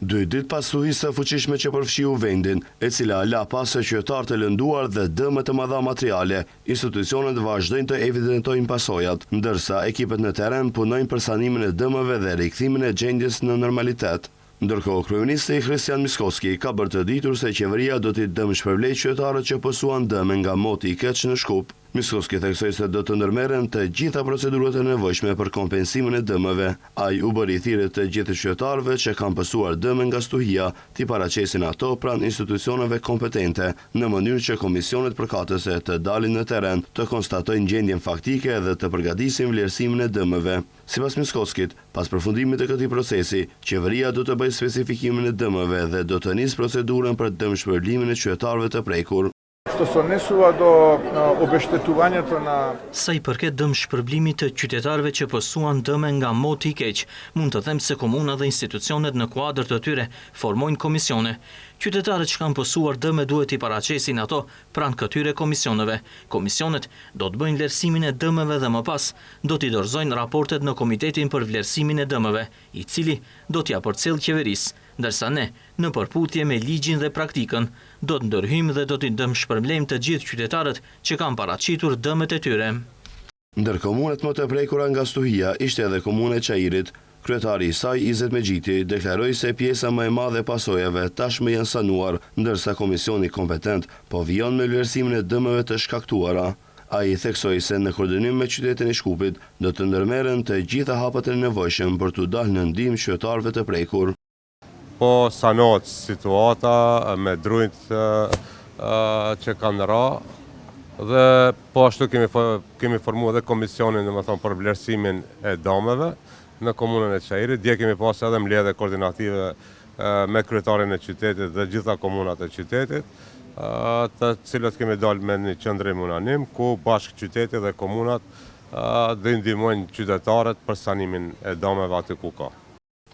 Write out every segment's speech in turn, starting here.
2 ditë pas thuhisë së fuqishme që përfshiu vendin, e cila la pasë qytetar të lënduar dhe dëme të mëdha materiale, institucionet vazhdojnë të evidentojnë pasojat, ndërsa ekipet në teren punojnë për sanimin e dëmeve dhe rikthimin e gjendjes në normalitet. Ndërkohë, kryeministri Kristian Miskoski ka bërë të ditur se qeveria do t'i dëmshpërblej qytetarët që pësuan dëme nga moti i keq në Shkup. Miskoski theksoi se do të ndërmerren të gjitha procedurat e nevojshme për kompensimin e dëmeve. Ai u bëri thirrje të gjithë qytetarëve që kanë pësuar dëme nga stuhia t'i paraqesin ato pranë institucioneve kompetente, në mënyrë që komisionet përkatëse të dalin në teren, të konstatojnë gjendjen faktike dhe të përgatisin vlerësimin e dëmeve. Sipas Miskoskit, pas përfundimit të këtij procesi, qeveria do të bëjë specifikimin e dëmeve dhe do të nisë procedurën për dëmshpërblimin e qytetarëve të prekur. Sa i përket dëmshpërblimit të qytetarëve që pësuan dëme nga moti i keq, mund të them se komuna dhe institucionet në kuadër të tyre formojnë komisione. Qytetarët që kanë pësuar dëme duhet i paraqesin ato pranë këtyre komisioneve. Komisionet do të bëjnë vlerësimin e dëmeve dhe më pas do t'i dorëzojnë raportet në Komitetin për vlerësimin e dëmeve, i cili do t'ia përcjellë qeverisë, ndërsa ne, në përputhje me ligjin dhe praktikën, do të ndërhyjmë dhe do t'i dëmshpërblejmë të gjithë qytetarët që kanë paraqitur dëmet e tyre. Ndër komunet më të prekura nga stuhia ishte edhe komuna e Çajirit. Kryetari i saj, Izet Megjiti, deklaroi se pjesa më e madhe e pasojave tashmë janë sanuar, ndërsa komisioni kompetent po vijon me vlerësimin e dëmeve të shkaktuara. Ai theksoi se në koordinim me qytetin e Shkupit do të ndërmerren të gjitha hapet e nevojshëm për t'u dalë në ndihmë qytetarëve të prekur. Po sanohet situata me drujt që kanë ra dhe po ashtu kemi formuar edhe komisionin për vlerësimin e dëmeve në komunën e Çajirit. Dje kemi pas edhe mbledhje koordinative me kryetarin e qytetit dhe gjitha komunat e qytetit, të cilët kemi dalë me një qendrim unanim ku bashkë qyteti dhe komunat dhe ndihmojnë qytetarët për sanimin e dëmeve aty ku ka.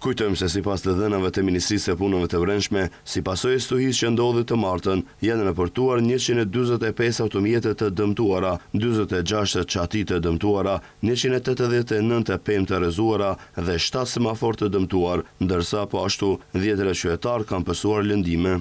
Kujtojmë se sipas të dhënave të Ministrisë së Punëve të Brendshme, si pasojë e stuhisë që ndodhi të martën, janë raportuar 145 automjete të dëmtuara, 46 çati të dëmtuara, 189 pemë të rrezuara dhe 7 semafor të dëmtuar, ndërsa po ashtu 10 qytetarë kanë pësuar lëndime.